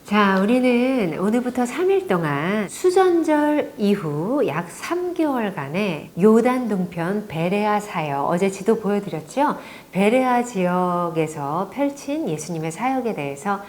자, 우리는 오늘부터 3일 동안 수전절 이후 약 3개월간의 요단 동편 베레아 사역, 어제 지도 보여드렸죠? 베레아 지역에서 펼친 예수님의 사역에 대해서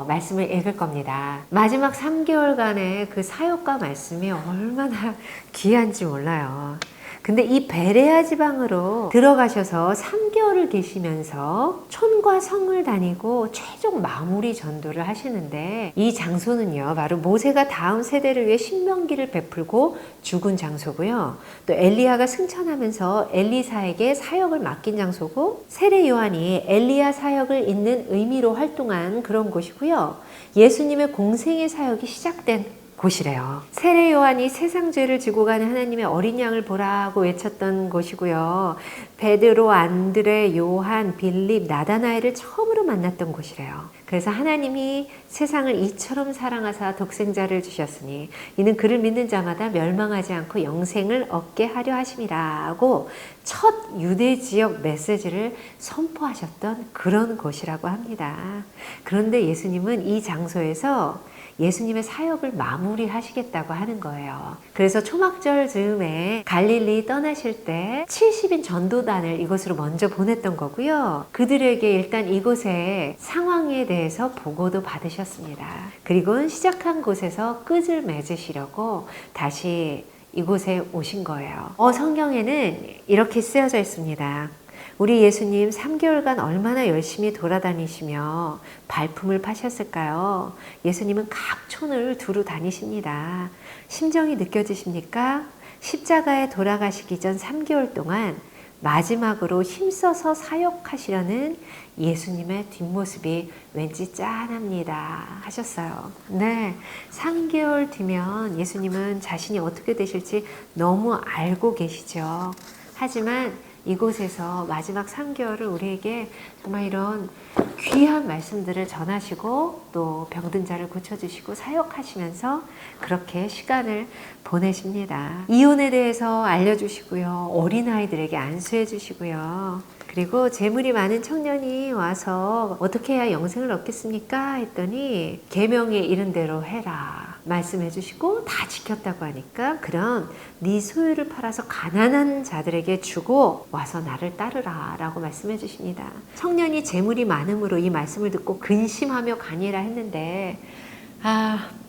말씀을 읽을 겁니다. 마지막 3개월간의 그 사역과 말씀이 얼마나 귀한지 몰라요. 근데 이 베레아 지방으로 들어가셔서 3개월을 계시면서 촌과 성을 다니고 최종 마무리 전도를 하시는데, 이 장소는요 바로 모세가 다음 세대를 위해 신명기를 베풀고 죽은 장소고요, 또 엘리야가 승천하면서 엘리사에게 사역을 맡긴 장소고, 세례 요한이 엘리야 사역을 잇는 의미로 활동한 그런 곳이고요, 예수님의 공생의 사역이 시작된 곳이래요. 세례 요한이 세상 죄를 지고 가는 하나님의 어린 양을 보라고 외쳤던 곳이고요. 베드로, 안드레, 요한, 빌립, 나다나엘을 처음으로 만났던 곳이래요. 그래서 하나님이 세상을 이처럼 사랑하사 독생자를 주셨으니 이는 그를 믿는 자마다 멸망하지 않고 영생을 얻게 하려 하심이라 하고 첫 유대 지역 메시지를 선포하셨던 그런 곳이라고 합니다. 그런데 예수님은 이 장소에서 예수님의 사역을 마무리하시겠다고 하는 거예요. 그래서 초막절 즈음에 갈릴리 떠나실 때 70인 전도단을 이곳으로 먼저 보냈던 거고요. 그들에게 일단 이곳의 상황에 대해서 보고도 받으셨습니다. 그리고 시작한 곳에서 끝을 맺으시려고 다시 이곳에 오신 거예요. 성경에는 이렇게 쓰여져 있습니다. 우리 예수님 3개월간 얼마나 열심히 돌아다니시며 발품을 파셨을까요? 예수님은 각 촌을 두루 다니십니다. 심정이 느껴지십니까? 십자가에 돌아가시기 전 3개월 동안 마지막으로 힘써서 사역하시려는 예수님의 뒷모습이 왠지 짠합니다 하셨어요. 네, 3개월 뒤면 예수님은 자신이 어떻게 되실지 너무 알고 계시죠. 하지만 이곳에서 마지막 3개월을 우리에게 정말 이런 귀한 말씀들을 전하시고 또 병든 자를 고쳐주시고 사역하시면서 그렇게 시간을 보내십니다. 이혼에 대해서 알려주시고요, 어린아이들에게 안수해 주시고요, 그리고 재물이 많은 청년이 와서 어떻게 해야 영생을 얻겠습니까? 했더니 계명에 이른 대로 해라 말씀해 주시고 다 지켰다고 하니까, 그럼 네 소유를 팔아서 가난한 자들에게 주고 와서 나를 따르라 라고 말씀해 주십니다. 청년이 재물이 많음으로 이 말씀을 듣고 근심하며 가니라 했는데,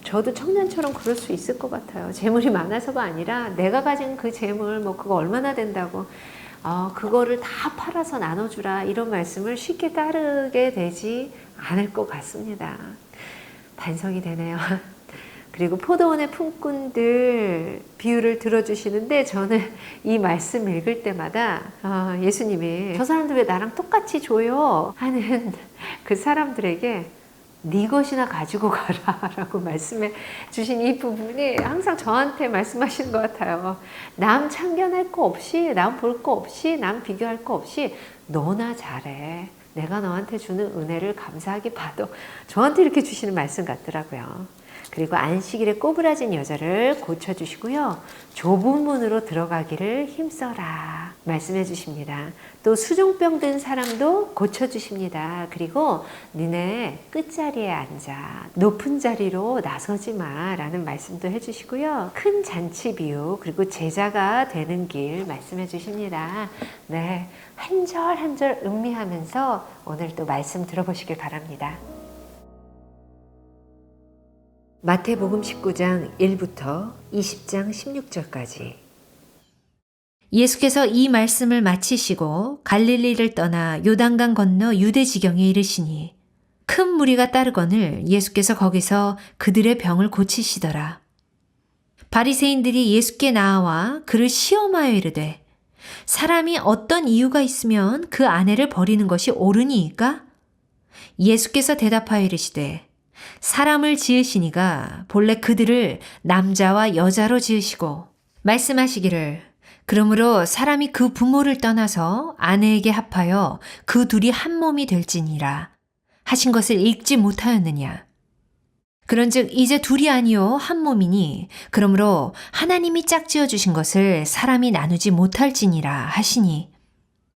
저도 청년처럼 그럴 수 있을 것 같아요. 재물이 많아서가 아니라 내가 가진 그 재물 그거 얼마나 된다고 그거를 다 팔아서 나눠주라 이런 말씀을 쉽게 따르게 되지 않을 것 같습니다. 반성이 되네요. 그리고 포도원의 품꾼들 비유를 들어주시는데, 저는 이 말씀 읽을 때마다 예수님이 저 사람들 왜 나랑 똑같이 줘요? 하는 그 사람들에게 네 것이나 가지고 가라 라고 말씀해 주신 이 부분이 항상 저한테 말씀하시는 것 같아요. 남 참견할 거 없이, 남 볼 거 없이, 남 비교할 거 없이 너나 잘해. 내가 너한테 주는 은혜를 감사하게 받아. 저한테 이렇게 주시는 말씀 같더라고요. 그리고 안식일에 꼬부라진 여자를 고쳐주시고요, 좁은 문으로 들어가기를 힘써라 말씀해 주십니다. 또 수종병 든 사람도 고쳐주십니다. 그리고 니네 끝자리에 앉아 높은 자리로 나서지 마 라는 말씀도 해주시고요, 큰 잔치 비유 그리고 제자가 되는 길 말씀해 주십니다. 네, 한 절 한 절 음미하면서 오늘 또 말씀 들어보시길 바랍니다. 마태복음 19장 1부터 20장 16절까지. 예수께서 이 말씀을 마치시고 갈릴리를 떠나 요단강 건너 유대 지경에 이르시니 큰 무리가 따르거늘 예수께서 거기서 그들의 병을 고치시더라. 바리새인들이 예수께 나와 그를 시험하여 이르되 사람이 어떤 이유가 있으면 그 아내를 버리는 것이 옳으니이까? 예수께서 대답하여 이르시되 사람을 지으시니가 본래 그들을 남자와 여자로 지으시고 말씀하시기를 그러므로 사람이 그 부모를 떠나서 아내에게 합하여 그 둘이 한 몸이 될지니라 하신 것을 읽지 못하였느냐. 그런즉 이제 둘이 아니요 한 몸이니 그러므로 하나님이 짝지어 주신 것을 사람이 나누지 못할지니라 하시니,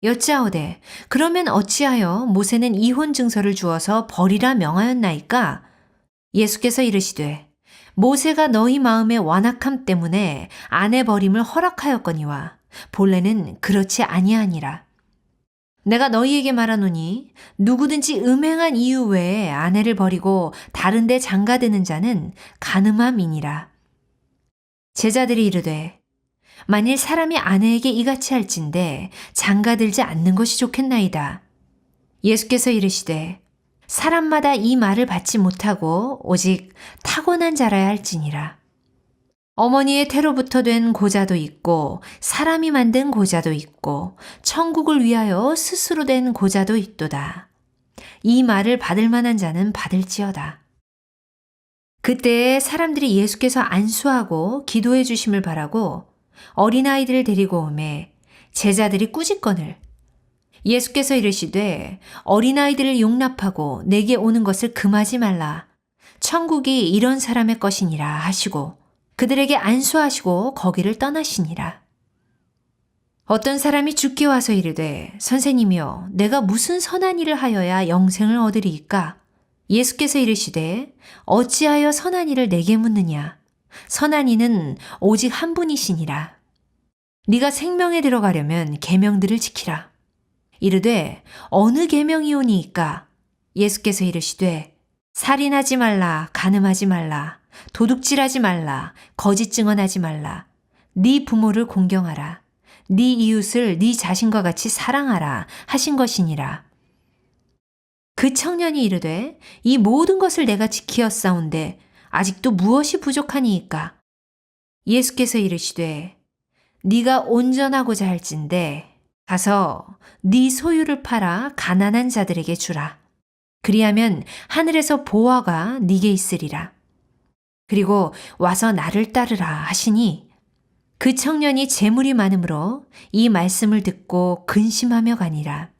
여짜오되 그러면 어찌하여 모세는 이혼 증서를 주어서 버리라 명하였나이까? 예수께서 이르시되 모세가 너희 마음의 완악함 때문에 아내 버림을 허락하였거니와 본래는 그렇지 아니하니라. 내가 너희에게 말하노니 누구든지 음행한 이유 외에 아내를 버리고 다른 데 장가드는 자는 간음함이니라. 제자들이 이르되 만일 사람이 아내에게 이같이 할진대 장가들지 않는 것이 좋겠나이다. 예수께서 이르시되 사람마다 이 말을 받지 못하고 오직 타고난 자라야 할지니라. 어머니의 태로부터 된 고자도 있고 사람이 만든 고자도 있고 천국을 위하여 스스로 된 고자도 있도다. 이 말을 받을 만한 자는 받을지어다. 그때에 사람들이 예수께서 안수하고 기도해 주심을 바라고 어린아이들을 데리고 오매 제자들이 꾸짖거늘 예수께서 이르시되 어린아이들을 용납하고 내게 오는 것을 금하지 말라. 천국이 이런 사람의 것이니라 하시고 그들에게 안수하시고 거기를 떠나시니라. 어떤 사람이 주께 와서 이르되 선생님이여 내가 무슨 선한 일을 하여야 영생을 얻으리이까? 예수께서 이르시되 어찌하여 선한 일을 내게 묻느냐? 선한 이는 오직 한 분이시니라. 네가 생명에 들어가려면 계명들을 지키라. 이르되 어느 계명이오니이까? 예수께서 이르시되 살인하지 말라, 간음하지 말라, 도둑질하지 말라, 거짓 증언하지 말라, 네 부모를 공경하라, 네 이웃을 네 자신과 같이 사랑하라 하신 것이니라. 그 청년이 이르되 이 모든 것을 내가 지키었사온데 아직도 무엇이 부족하니이까? 예수께서 이르시되 네가 온전하고자 할진대 가서 네 소유를 팔아 가난한 자들에게 주라. 그리하면 하늘에서 보화가 네게 있으리라. 그리고 와서 나를 따르라 하시니 그 청년이 재물이 많으므로 이 말씀을 듣고 근심하며 가니라.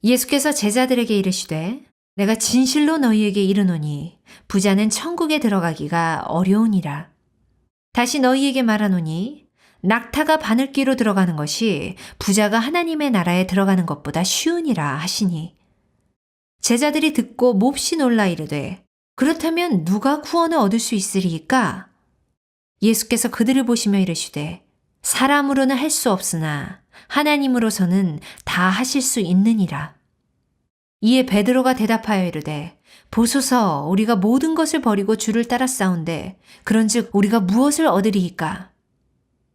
예수께서 제자들에게 이르시되 내가 진실로 너희에게 이르노니 부자는 천국에 들어가기가 어려우니라. 다시 너희에게 말하노니 낙타가 바늘귀로 들어가는 것이 부자가 하나님의 나라에 들어가는 것보다 쉬우니라 하시니 제자들이 듣고 몹시 놀라 이르되 그렇다면 누가 구원을 얻을 수 있으리이까? 예수께서 그들을 보시며 이르시되 사람으로는 할 수 없으나 하나님으로서는 다 하실 수 있느니라. 이에 베드로가 대답하여 이르되 보소서 우리가 모든 것을 버리고 주를 따랐사온데 그런즉 우리가 무엇을 얻으리이까?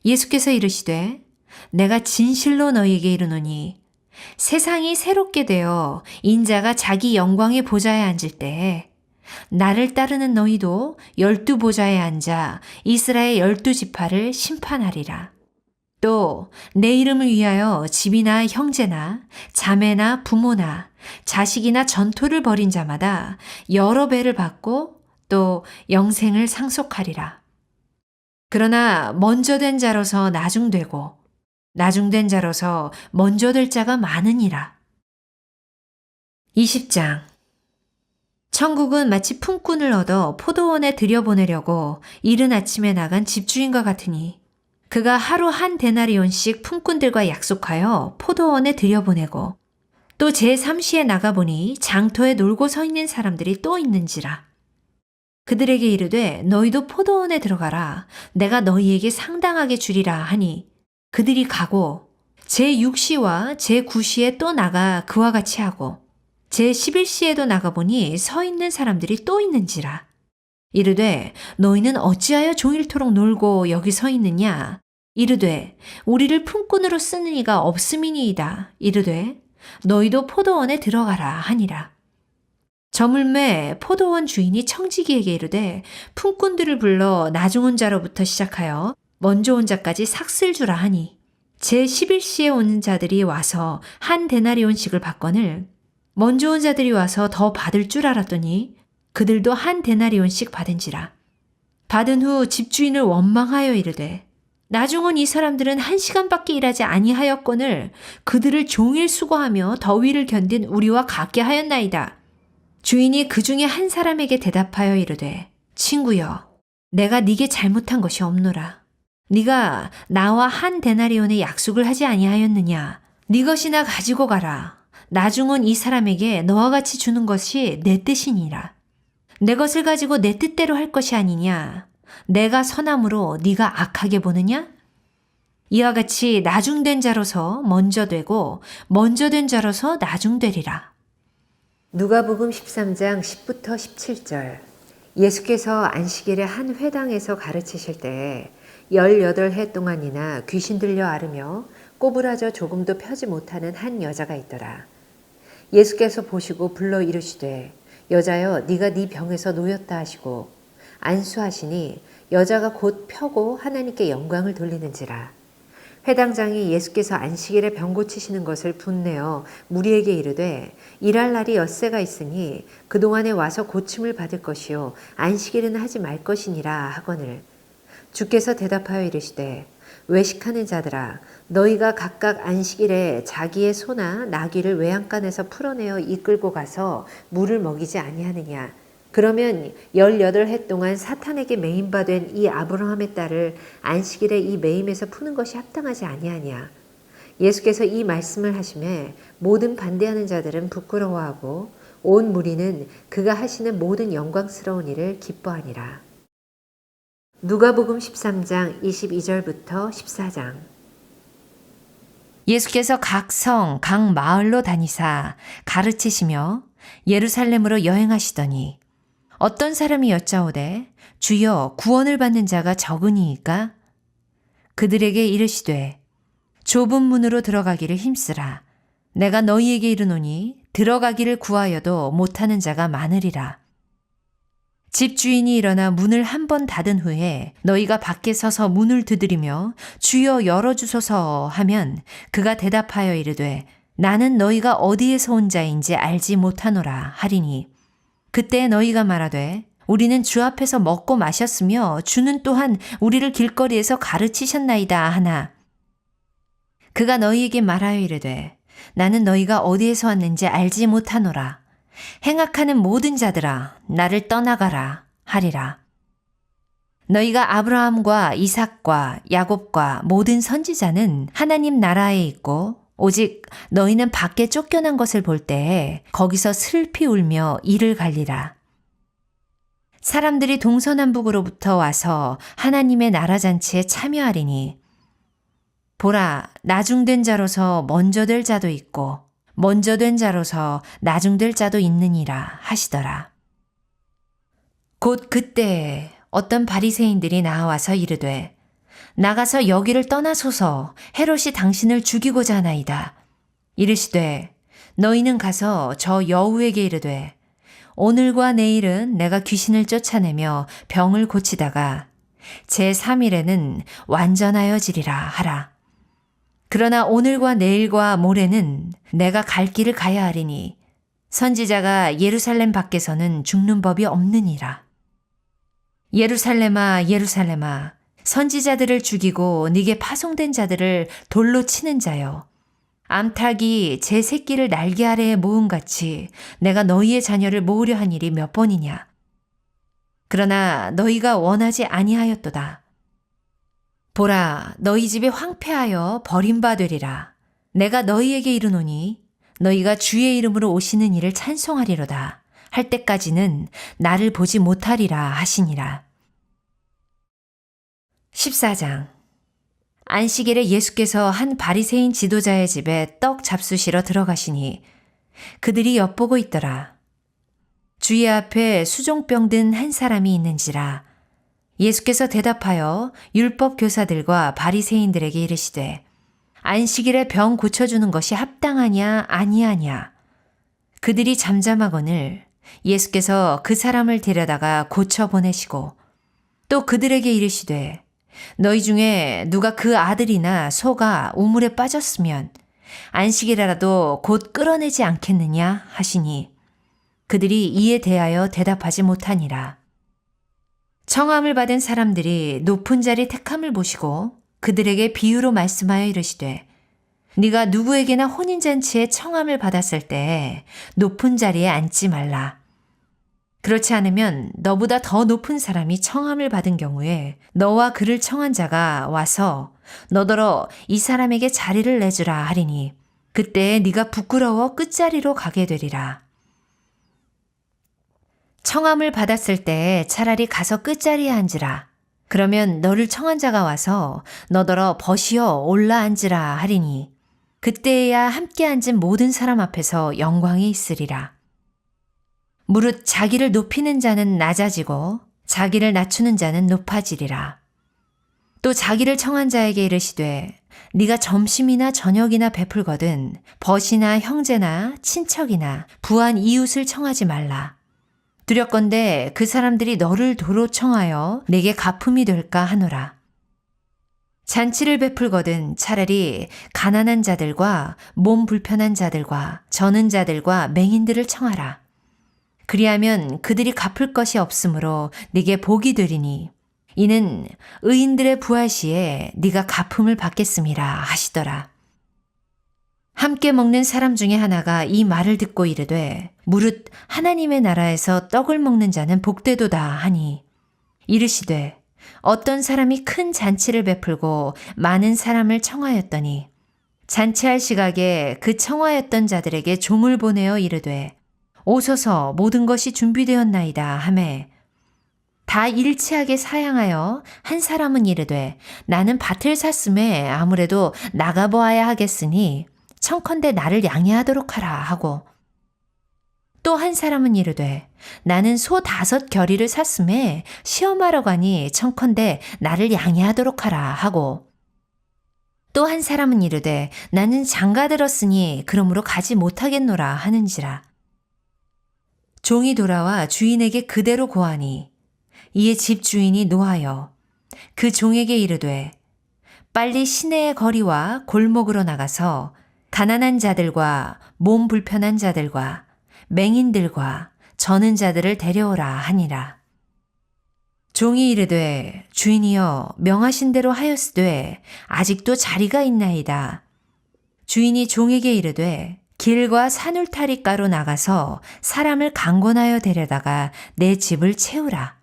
예수께서 이르시되 내가 진실로 너희에게 이르노니 세상이 새롭게 되어 인자가 자기 영광의 보좌에 앉을 때에 나를 따르는 너희도 12 보좌에 앉아 이스라엘 12지파를 심판하리라. 또 내 이름을 위하여 집이나 형제나 자매나 부모나 자식이나 전토를 벌인 자마다 여러 배를 받고 또 영생을 상속하리라. 그러나 먼저 된 자로서 나중되고 나중된 자로서 먼저 될 자가 많으니라. 20장 천국은 마치 품꾼을 얻어 포도원에 들여보내려고 이른 아침에 나간 집주인과 같으니 그가 하루 한 데나리온씩 품꾼들과 약속하여 포도원에 들여보내고 또 제3시에 나가보니 장터에 놀고 서 있는 사람들이 또 있는지라. 그들에게 이르되 너희도 포도원에 들어가라. 내가 너희에게 상당하게 주리라 하니 그들이 가고 제6시와 제9시에 또 나가 그와 같이 하고 제11시에도 나가보니 서 있는 사람들이 또 있는지라. 이르되 너희는 어찌하여 종일토록 놀고 여기 서 있느냐? 이르되 우리를 품꾼으로 쓰는 이가 없음이니이다. 이르되 너희도 포도원에 들어가라 하니라. 저물매 포도원 주인이 청지기에게 이르되 품꾼들을 불러 나중 온 자로부터 시작하여 먼저 온 자까지 삭슬 주라 하니 제11시에 온 자들이 와서 한 데나리온씩을 받거늘 먼저 온 자들이 와서 더 받을 줄 알았더니 그들도 한 데나리온씩 받은지라. 받은 후 집주인을 원망하여 이르되 나중 온 이 사람들은 1시간밖에 일하지 아니하였거늘 그들을 종일 수고하며 더위를 견딘 우리와 같게 하였나이다. 주인이 그 중에 한 사람에게 대답하여 이르되 친구여 내가 네게 잘못한 것이 없노라. 네가 나와 한 데나리온의 약속을 하지 아니하였느냐. 네 것이나 가지고 가라. 나중 온 이 사람에게 너와 같이 주는 것이 내 뜻이니라. 내 것을 가지고 내 뜻대로 할 것이 아니냐? 내가 선함으로 네가 악하게 보느냐? 이와 같이 나중된 자로서 먼저 되고 먼저 된 자로서 나중되리라. 누가복음 13장 10부터 17절. 예수께서 안식일에 한 회당에서 가르치실 때 18해 동안이나 귀신 들려 앓으며 꼬부라져 조금도 펴지 못하는 한 여자가 있더라. 예수께서 보시고 불러 이르시되 여자여 네가 네 병에서 놓였다 하시고 안수하시니 여자가 곧 펴고 하나님께 영광을 돌리는지라. 회당장이 예수께서 안식일에 병 고치시는 것을 분내어 무리에게 이르되 일할 날이 엿새가 있으니 그동안에 와서 고침을 받을 것이요 안식일은 하지 말 것이니라 하거늘. 주께서 대답하여 이르시되 외식하는 자들아 너희가 각각 안식일에 자기의 소나 나귀를 외양간에서 풀어내어 이끌고 가서 물을 먹이지 아니하느냐. 그러면 18해 동안 사탄에게 매임바 된 이 아브라함의 딸을 안식일에 이 매임에서 푸는 것이 합당하지 아니하냐. 예수께서 이 말씀을 하심에 모든 반대하는 자들은 부끄러워하고 온 무리는 그가 하시는 모든 영광스러운 일을 기뻐하니라. 누가복음 13장 22절부터 14장. 예수께서 각 성, 각 마을로 다니사 가르치시며 예루살렘으로 여행하시더니 어떤 사람이 여짜오되 주여 구원을 받는 자가 적으니이까? 그들에게 이르시되 좁은 문으로 들어가기를 힘쓰라. 내가 너희에게 이르노니 들어가기를 구하여도 못하는 자가 많으리라. 집주인이 일어나 문을 한 번 닫은 후에 너희가 밖에 서서 문을 두드리며 주여 열어주소서 하면 그가 대답하여 이르되 나는 너희가 어디에서 온 자인지 알지 못하노라 하리니 그때 너희가 말하되 우리는 주 앞에서 먹고 마셨으며 주는 또한 우리를 길거리에서 가르치셨나이다 하나 그가 너희에게 말하여 이르되 나는 너희가 어디에서 왔는지 알지 못하노라. 행악하는 모든 자들아 나를 떠나가라 하리라. 너희가 아브라함과 이삭과 야곱과 모든 선지자는 하나님 나라에 있고 오직 너희는 밖에 쫓겨난 것을 볼 때에 거기서 슬피 울며 이를 갈리라. 사람들이 동서남북으로부터 와서 하나님의 나라 잔치에 참여하리니 보라 나중된 자로서 먼저 될 자도 있고 먼저 된 자로서 나중될 자도 있느니라 하시더라. 곧 그때에 어떤 바리새인들이 나와서 이르되 나가서 여기를 떠나소서 헤롯이 당신을 죽이고자 하나이다. 이르시되 너희는 가서 저 여우에게 이르되 오늘과 내일은 내가 귀신을 쫓아내며 병을 고치다가 제3일에는 완전하여지리라 하라. 그러나 오늘과 내일과 모레는 내가 갈 길을 가야 하리니 선지자가 예루살렘 밖에서는 죽는 법이 없느니라. 예루살렘아 예루살렘아 선지자들을 죽이고 네게 파송된 자들을 돌로 치는 자여 암탉이 제 새끼를 날개 아래에 모음같이 내가 너희의 자녀를 모으려 한 일이 몇 번이냐. 그러나 너희가 원하지 아니하였도다. 보라 너희 집이 황폐하여 버림받으리라. 내가 너희에게 이르노니 너희가 주의 이름으로 오시는 이를 찬송하리로다. 할 때까지는 나를 보지 못하리라 하시니라. 14장. 안식일에 예수께서 한 바리새인 지도자의 집에 떡 잡수시러 들어가시니 그들이 엿보고 있더라. 주의 앞에 수종병 든 한 사람이 있는지라. 예수께서 대답하여 율법 교사들과 바리새인들에게 이르시되 안식일에 병 고쳐주는 것이 합당하냐 아니하냐. 그들이 잠잠하거늘 예수께서 그 사람을 데려다가 고쳐 보내시고 또 그들에게 이르시되 너희 중에 누가 그 아들이나 소가 우물에 빠졌으면 안식일이라도 곧 끌어내지 않겠느냐 하시니 그들이 이에 대하여 대답하지 못하니라. 청함을 받은 사람들이 높은 자리 택함을 보시고 그들에게 비유로 말씀하여 이르시되 네가 누구에게나 혼인잔치에 청함을 받았을 때 높은 자리에 앉지 말라. 그렇지 않으면 너보다 더 높은 사람이 청함을 받은 경우에 너와 그를 청한 자가 와서 너더러 이 사람에게 자리를 내주라 하리니 그때 네가 부끄러워 끝자리로 가게 되리라. 청함을 받았을 때 차라리 가서 끝자리에 앉으라. 그러면 너를 청한 자가 와서 너더러 벗이어 올라앉으라 하리니 그때에야 함께 앉은 모든 사람 앞에서 영광이 있으리라. 무릇 자기를 높이는 자는 낮아지고 자기를 낮추는 자는 높아지리라. 또 자기를 청한 자에게 이르시되 네가 점심이나 저녁이나 베풀거든 벗이나 형제나 친척이나 부한 이웃을 청하지 말라. 두렵건대 그 사람들이 너를 도로 청하여 내게 갚음이 될까 하노라. 잔치를 베풀거든 차라리 가난한 자들과 몸 불편한 자들과 저는 자들과 맹인들을 청하라. 그리하면 그들이 갚을 것이 없으므로 네게 복이 되리니 이는 의인들의 부활 시에 네가 갚음을 받겠음이라 하시더라. 함께 먹는 사람 중에 하나가 이 말을 듣고 이르되 무릇 하나님의 나라에서 떡을 먹는 자는 복되도다 하니 이르시되 어떤 사람이 큰 잔치를 베풀고 많은 사람을 청하였더니 잔치할 시각에 그 청하였던 자들에게 종을 보내어 이르되 오소서 모든 것이 준비되었나이다 하매 다 일치하게 사양하여 한 사람은 이르되 나는 밭을 샀음에 아무래도 나가보아야 하겠으니 청컨대 나를 양해하도록 하라 하고 또 한 사람은 이르되 나는 소 5 겨리를 샀음에 시험하러 가니 청컨대 나를 양해하도록 하라 하고 또 한 사람은 이르되 나는 장가 들었으니 그러므로 가지 못하겠노라 하는지라. 종이 돌아와 주인에게 그대로 고하니 이에 집 주인이 노하여 그 종에게 이르되 빨리 시내의 거리와 골목으로 나가서 가난한 자들과 몸 불편한 자들과 맹인들과 저는 자들을 데려오라 하니라. 종이 이르되 주인이여 명하신 대로 하였으되 아직도 자리가 있나이다. 주인이 종에게 이르되 길과 산울타리가로 나가서 사람을 강권하여 데려다가 내 집을 채우라.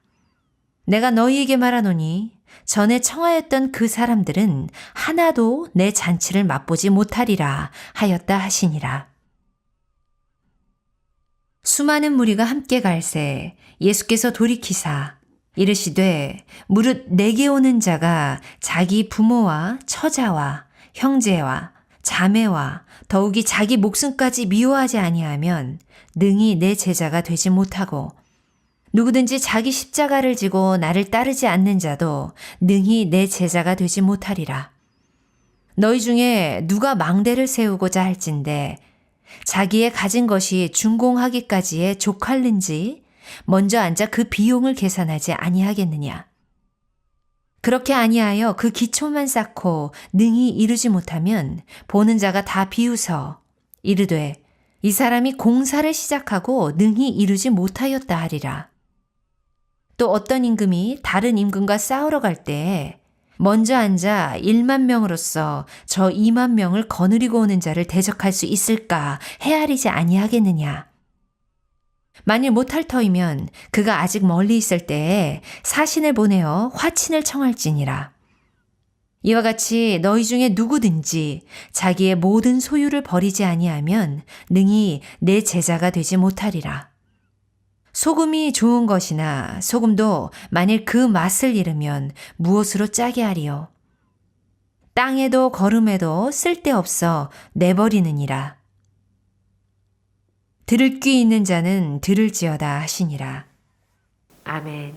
내가 너희에게 말하노니 전에 청하였던 그 사람들은 하나도 내 잔치를 맛보지 못하리라 하였다 하시니라. 수많은 무리가 함께 갈새 예수께서 돌이키사 이르시되 무릇 내게 오는 자가 자기 부모와 처자와 형제와 자매와 더욱이 자기 목숨까지 미워하지 아니하면 능히 내 제자가 되지 못하고 누구든지 자기 십자가를 지고 나를 따르지 않는 자도 능히 내 제자가 되지 못하리라. 너희 중에 누가 망대를 세우고자 할진대 자기의 가진 것이 준공하기까지에 족할는지 먼저 앉아 그 비용을 계산하지 아니하겠느냐. 그렇게 아니하여 그 기초만 쌓고 능히 이루지 못하면 보는 자가 다 비웃어 이르되 이 사람이 공사를 시작하고 능히 이루지 못하였다 하리라. 또 어떤 임금이 다른 임금과 싸우러 갈 때에 먼저 앉아 1만 명으로서 저 2만 명을 거느리고 오는 자를 대적할 수 있을까 헤아리지 아니하겠느냐. 만일 못할 터이면 그가 아직 멀리 있을 때에 사신을 보내어 화친을 청할지니라. 이와 같이 너희 중에 누구든지 자기의 모든 소유를 버리지 아니하면 능히 내 제자가 되지 못하리라. 소금이 좋은 것이나 소금도 만일 그 맛을 잃으면 무엇으로 짜게 하리요. 땅에도 거름에도 쓸데없어 내버리느니라. 들을 귀 있는 자는 들을지어다 하시니라. 아멘.